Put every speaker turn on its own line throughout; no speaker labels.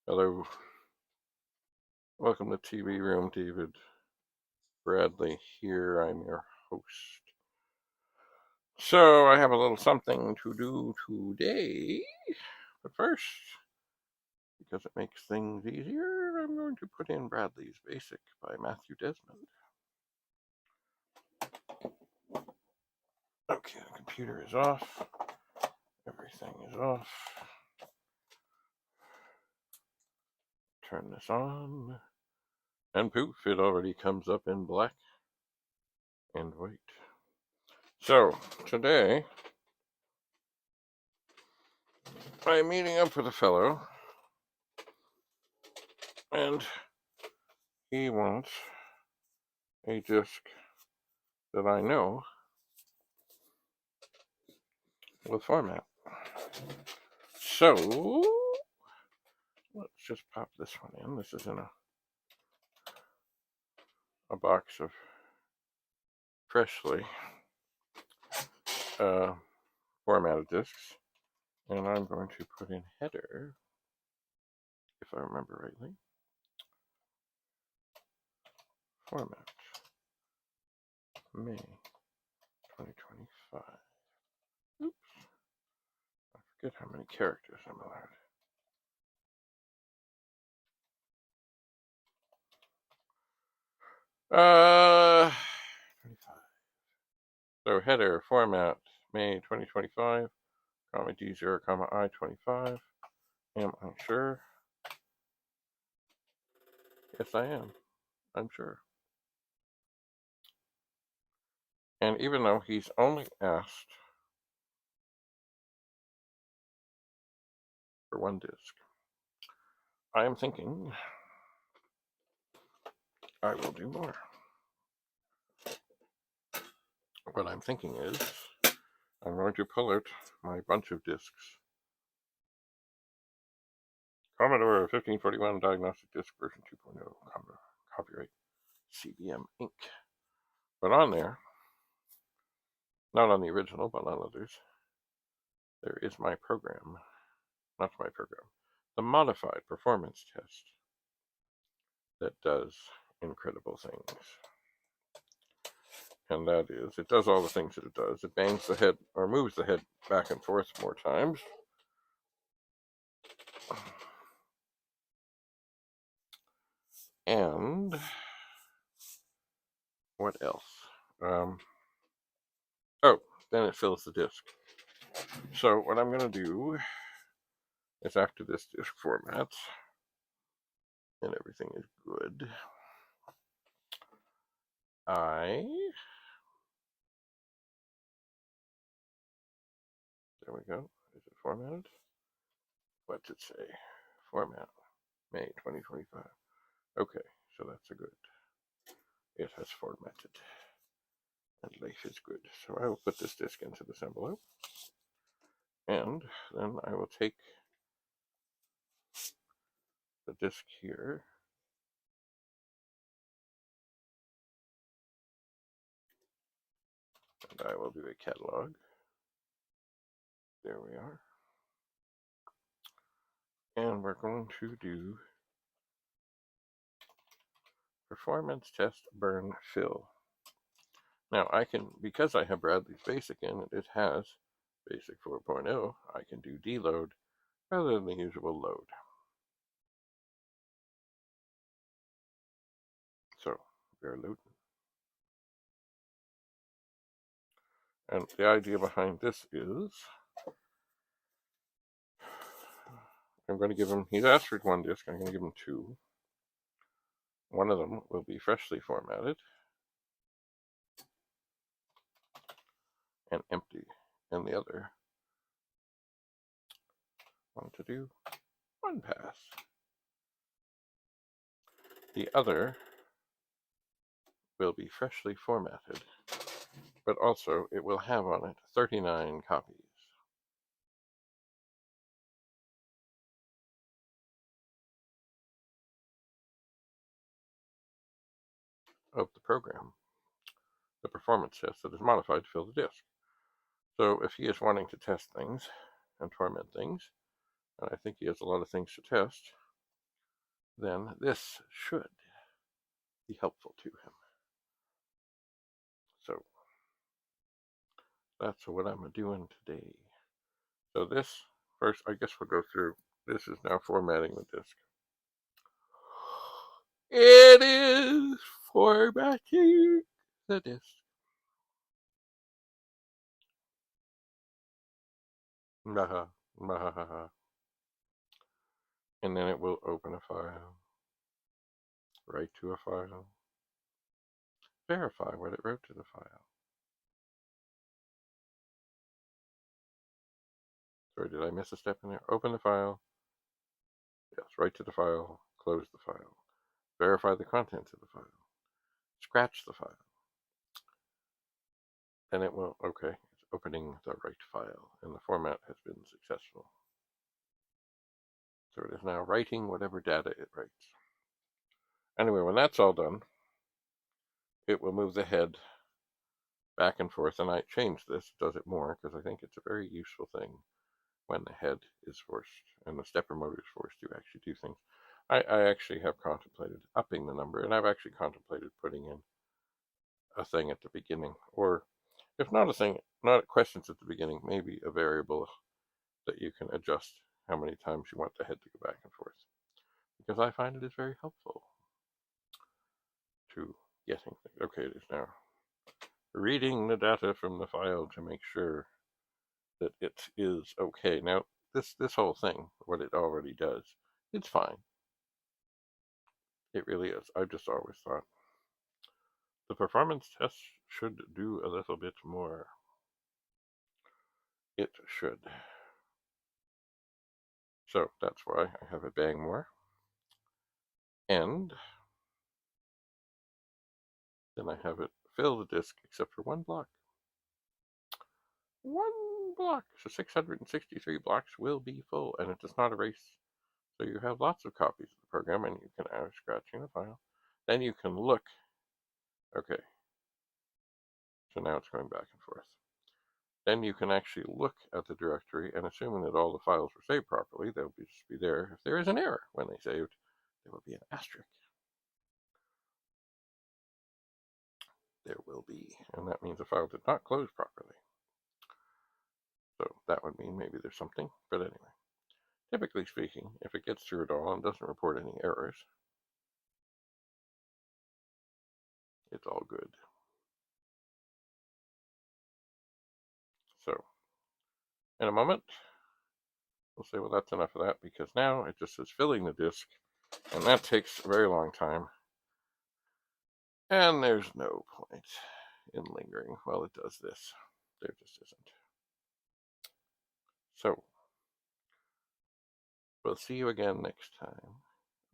Hello, welcome to TV Room. David Bradley here. I'm your host. So I have a little something to do today, but first, because it makes things easier, I'm going to put in Bradley's Basic by Matthew Desmond. Okay, the computer is off. Everything is off. Turn this on. And poof, it already comes up in black and white. So, today, I'm meeting up with a fellow, and he wants a disk that I know will format. So, let's just pop this one in. This is in a box of freshly formatted disks. And I'm going to put in header, if I remember rightly. Format, May 2025. Oops. I forget how many characters I'm allowed. Uh, 25. So header, format, May 2025, comma D0, comma I25. Am I sure? Yes, I am. I'm sure. And even though he's only asked for one disk, I am thinking I will do more. What I'm thinking is I'm going to pull out my bunch of disks. Commodore 1541 Diagnostic Disk version 2.0, Commodore, copyright CBM Inc. But on there, not on the original, but on others, there is my program. Not my program. The modified performance test that does incredible things. And that is, it does all the things that it does. It bangs the head, or moves the head back and forth more times. And what else? Then it fills the disk. So what I'm going to do is, after this disk formats and everything is good, there we go. Is it formatted? What's it say? Format, May 2025. Okay, so that's a good. It has formatted. And life is good. So I will put this disk into this envelope. And then I will take the disk here. And I will do a catalog. There we are. And we're going to do performance test burn fill. Now I can, because I have Bradley's Basic in it, it has Basic 4.0, I can do deload rather than the usual load. So we're loading. And the idea behind this is, I'm going to give him, he's asked for one disk, I'm going to give him two. One of them will be freshly formatted and empty, and the other, I want to do one pass. The other will be freshly formatted, but also it will have on it 39 copies of the program, the performance test that is modified to fill the disk. So if he is wanting to test things and format things, and I think he has a lot of things to test, then this should be helpful to him. So that's what I'm doing today. So this, first, I guess we'll go through. This is now formatting the disk. It is formatting the disk. And then it will open a file, write to a file, verify what it wrote to the file. Sorry, did I miss a step in there? Open the file. Yes, write to the file, close the file. Verify the contents of the file. Scratch the file. Then it will, okay, it's opening the right file, and the format has been successful. So it is now writing whatever data it writes. Anyway, when that's all done, it will move the head back and forth, and I changed this, does it more, because I think it's a very useful thing when the head is forced and the stepper motor is forced to actually do things. I actually have contemplated upping the number, and I've actually contemplated putting in a thing at the beginning, or if not a thing, not questions at the beginning, maybe a variable that you can adjust how many times you want the head to go back and forth, because I find it is very helpful to getting things. Okay, it is now reading the data from the file to make sure that it is okay. Now, this whole thing, what it already does, it's fine. It really is. I've just always thought the performance test should do a little bit more. It should. So that's why I have it bang more. And then I have it fill the disk except for one block. One block. So 663 blocks will be full, and it does not erase. So you have lots of copies of the program, and you can add scratching the file. Then you can look. Okay. So now it's going back and forth. Then you can actually look at the directory, and assuming that all the files were saved properly, they'll just be there. If there is an error when they saved, there will be an asterisk. There will be, and that means the file did not close properly. So that would mean maybe there's something, but anyway. Typically speaking, if it gets through it all and doesn't report any errors, it's all good. So, in a moment, we'll say, well, that's enough of that, because now it just says filling the disk, and that takes a very long time. And there's no point in lingering while it does this. There just isn't. So, we'll see you again next time.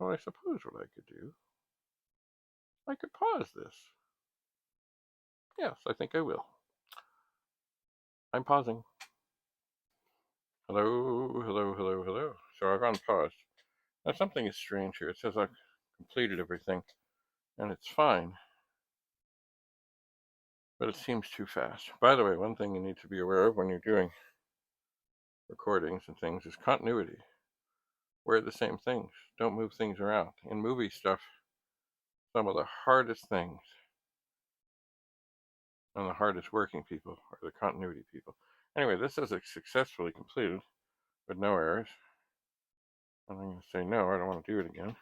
Oh, I suppose what I could do, I could pause this. Yes, I think I will. I'm pausing. Hello, hello, hello, hello. So I've unpaused. Now something is strange here. It says I've completed everything, and it's fine. But it seems too fast. By the way, one thing you need to be aware of when you're doing recordings and things is continuity. Wear the same things. Don't move things around. In movie stuff, some of the hardest things and the hardest working people are the continuity people. Anyway, this says it's successfully completed with no errors. And I'm going to say no, I don't want to do it again.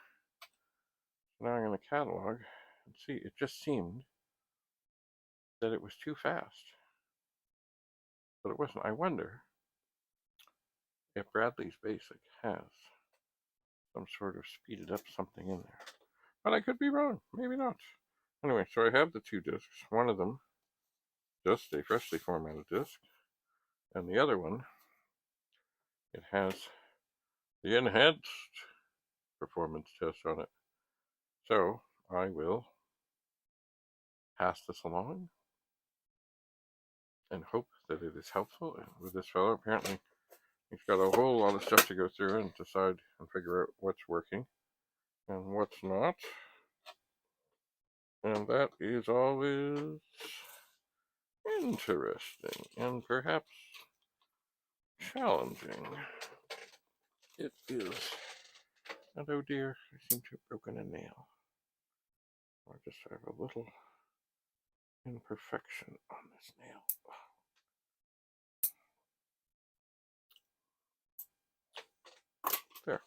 So now I'm going to catalog and see. It just seemed that it was too fast. But it wasn't. I wonder if Bradley's Basic has some sort of speeded up something in there. But I could be wrong. Maybe not. Anyway, so I have the two discs. One of them, just a freshly formatted disc. And the other one, it has the enhanced performance test on it. So I will pass this along and hope that it is helpful. And with this fellow, apparently he's got a whole lot of stuff to go through and decide and figure out what's working and what's not. And that is always interesting and perhaps challenging. It is And oh dear, I seem to have broken a nail. Or just have a little imperfection on this nail. There.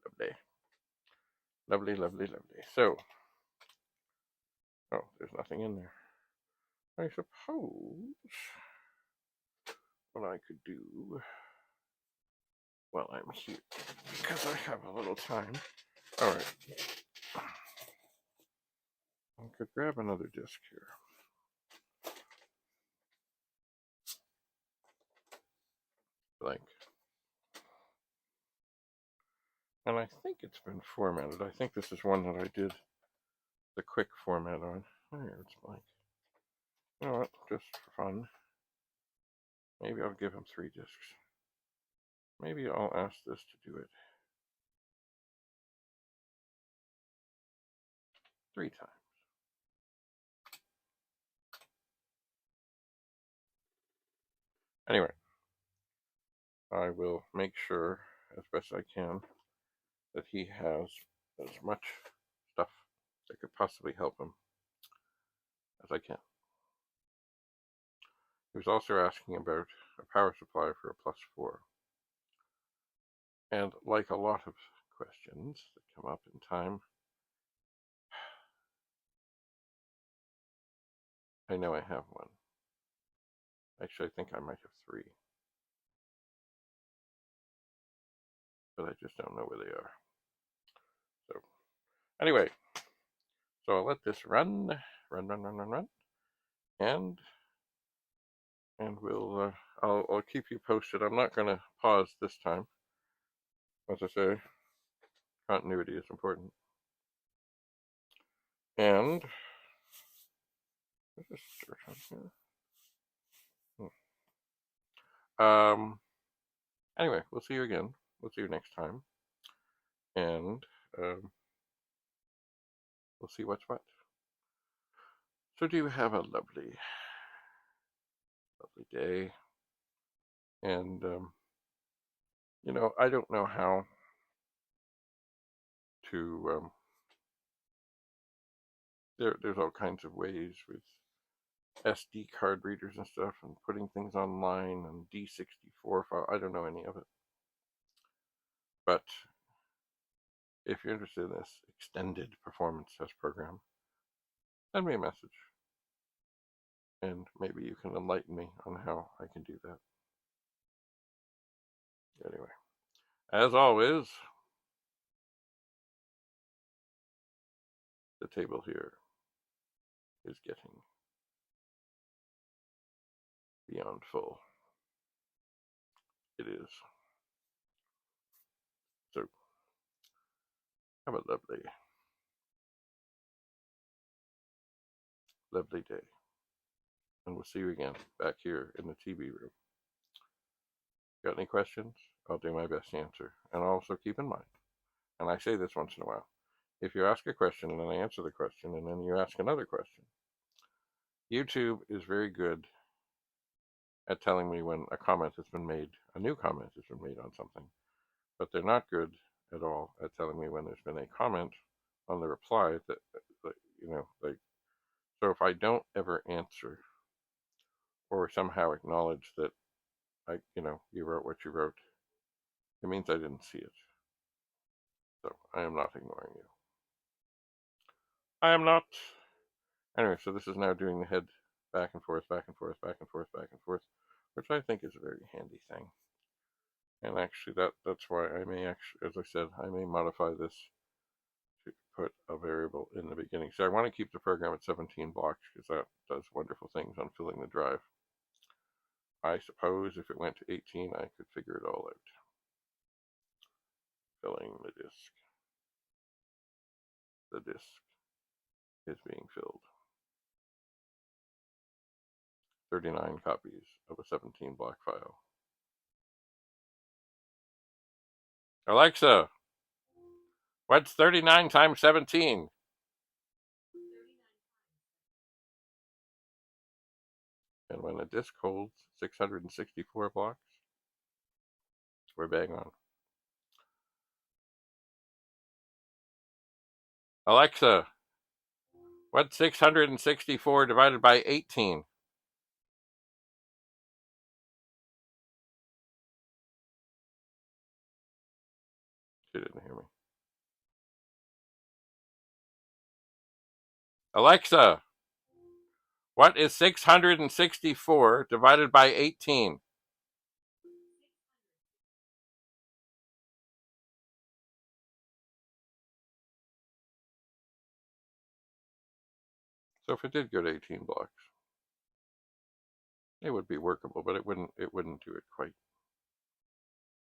Lovely. Lovely, lovely, lovely. So, oh, there's nothing in there. I suppose what I could do while I'm here, because I have a little time. Alright. I could grab another disc here. Blank. And I think it's been formatted. I think this is one that I did the quick format on. There, it's blank. You know what? Just for fun. Maybe I'll give him 3 discs. Maybe I'll ask this to do it 3 times. Anyway, I will make sure, as best I can, that he has as much stuff that could possibly help him as I can. He was also asking about a power supply for a +4. And like a lot of questions that come up in time, I know I have one. Actually, I think I might have 3. But I just don't know where they are. So, anyway, so I'll let this run, and we'll I'll keep you posted. I'm not going to pause this time. As I say, continuity is important. And there's just dirt on here. Anyway, we'll see you again. We'll see you next time, and we'll see what's what. So do have a lovely, lovely day. And you know, I don't know how to. There's all kinds of ways with SD card readers and stuff, and putting things online and D64 file. I don't know any of it. But if you're interested in this extended performance test program, send me a message. And maybe you can enlighten me on how I can do that. Anyway, as always, the table here is getting beyond full. It is. So, have a lovely, lovely day. And we'll see you again back here in the TV room. Got any questions? I'll do my best to answer. And also keep in mind, and I say this once in a while, if you ask a question and then I answer the question and then you ask another question, YouTube is very good at telling me when a comment has been made, a new comment has been made on something, but they're not good at all at telling me when there's been a comment on the reply that you know, like, so if I don't ever answer or somehow acknowledge that you wrote what you wrote, it means I didn't see it. So I am not ignoring you. I am not. Anyway, so this is now doing the head back and forth, back and forth, back and forth, back and forth, which I think is a very handy thing. And actually, that's why I may actually, as I said, I may modify this to put a variable in the beginning. So I want to keep the program at 17 blocks because that does wonderful things on filling the drive. I suppose if it went to 18, I could figure it all out. Filling the disk. The disk is being filled. 39 copies of a 17 block file. Alexa, what's 39 times 17? And when a disk holds 664 blocks, we're bang on. Alexa, what's 664 divided by 18? She didn't hear me. Alexa, what is 664 divided by 18? So if it did go to 18 blocks, it would be workable, but it wouldn't do it quite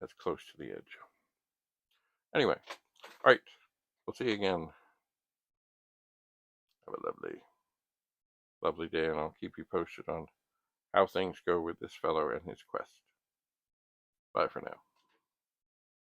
as close to the edge. Anyway, all right, we'll see you again. Have a lovely day, and I'll keep you posted on how things go with this fellow and his quest. Bye for now.